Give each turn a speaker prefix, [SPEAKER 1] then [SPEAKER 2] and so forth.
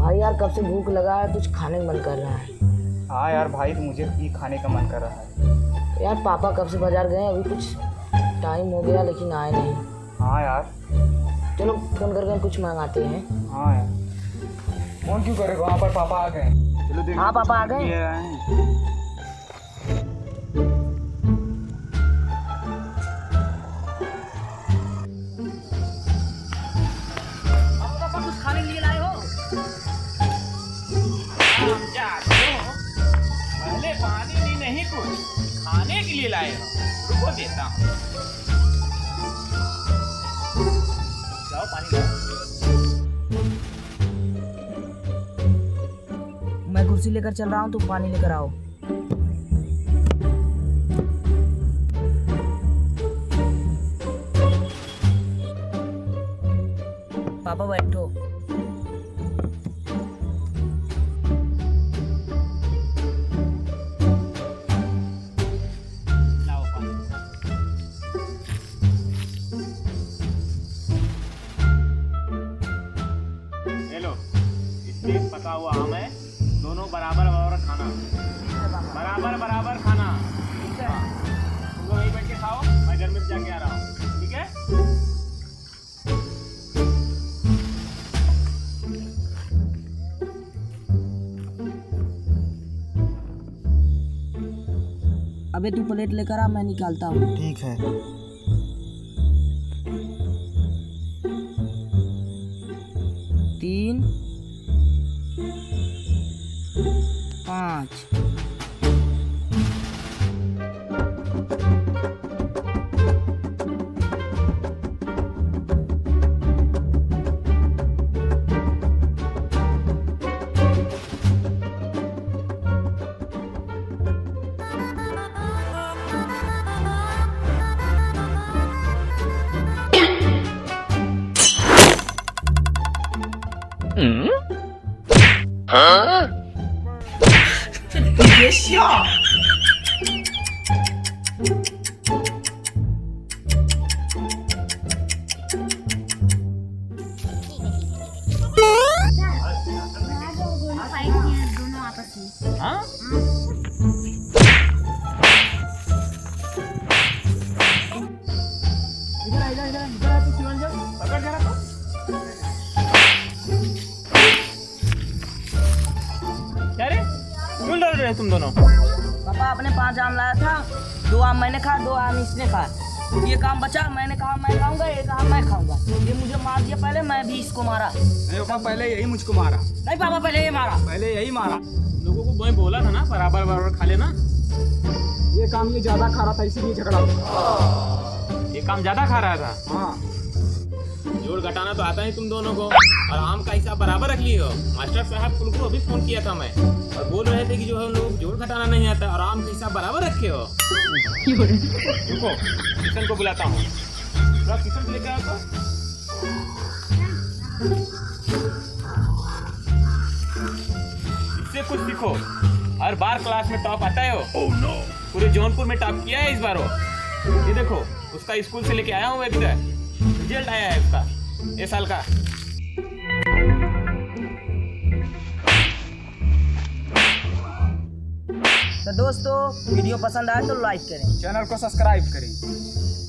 [SPEAKER 1] भाई यार कब से भूख लगा है, कुछ खाने का मन कर रहा है।
[SPEAKER 2] हाँ यार भाई, तो मुझे भी खाने का मन कर रहा है।
[SPEAKER 1] यार पापा कब से बाजार गए, अभी कुछ टाइम हो गया लेकिन आए नहीं।
[SPEAKER 2] हाँ यार,
[SPEAKER 1] चलो फोन करके कुछ मंगाते हैं।
[SPEAKER 2] हाँ यार, फोन क्यों करेगा, वहाँ पर पापा आ गए। चलो देखो।
[SPEAKER 1] हाँ पापा आ गए।
[SPEAKER 2] ये आए हैं।
[SPEAKER 1] पापा कुछ खाने के लिए लाए हो?
[SPEAKER 3] पहले पानी ली नहीं, कुछ खाने के लिए लाए हो। रुको देता हूँ। जाओ पानी लाओ।
[SPEAKER 1] मैं कुर्सी लेकर चल रहा हूँ, तुम पानी लेकर आओ। पापा बैठो।
[SPEAKER 3] लाओ पानी। ले लो, इसमें पका हुआ आम है, दोनों बराबर बराबर खाना, बराबर बराबर खाना। हाँ, तुम लोग वहीं बैठ के खाओ, मैं घर में जाके आ रहा हूँ, ठीक है?
[SPEAKER 1] अबे तू प्लेट लेकर आ, मैं निकालता हूँ।
[SPEAKER 2] ठीक है।
[SPEAKER 1] 3 5
[SPEAKER 3] हाँ? पकड़ जरा तो। क्या रे, क्यों लड़ रहे तुम दोनों?
[SPEAKER 1] पापा आपने 5 आम लाया था, 2 आम मैंने खा, 2 आम इसने खा। ये काम बचा, मैंने कहा मैं खाऊंगा, ये कहा मैं खाऊंगा। ये मुझे मार दिया पहले, मैं भी इसको मारा।
[SPEAKER 2] नहीं पापा, पहले यही मुझको मारा।
[SPEAKER 1] नहीं पापा, पहले ये मारा।
[SPEAKER 2] पहले यही मारा।
[SPEAKER 3] लोगों को मैं बोला था ना, बराबर बराबर खा लेना।
[SPEAKER 2] ये काम ये ज्यादा खा रहा था, इसीलिए झगड़ा हुआ।
[SPEAKER 3] ये काम ज्यादा खा रहा था।
[SPEAKER 2] हाँ,
[SPEAKER 3] जोड़ घटाना तो आता है तुम दोनों को, और आम का हिसाब बराबर रख लिए हो। मास्टर साहब को अभी फोन किया था मैं, और बोल रहे थे कि जो है उन लोगों को जोड़ घटाना नहीं आता, और आम का हिसाब बराबर रखे हो। रुको, किशन को बुलाता हूँ। किशन को लेकर आओ तो। इससे कुछ सीखो, हर बार क्लास में टॉप आता है हो। पूरे जौनपुर में टॉप किया है इस बार वो। ये देखो, उसका स्कूल से लेके आया हूँ अभी तक, रिजल्ट आया है उसका ये साल का।
[SPEAKER 1] तो दोस्तों वीडियो पसंद आए तो लाइक करें,
[SPEAKER 2] चैनल को सब्सक्राइब करें।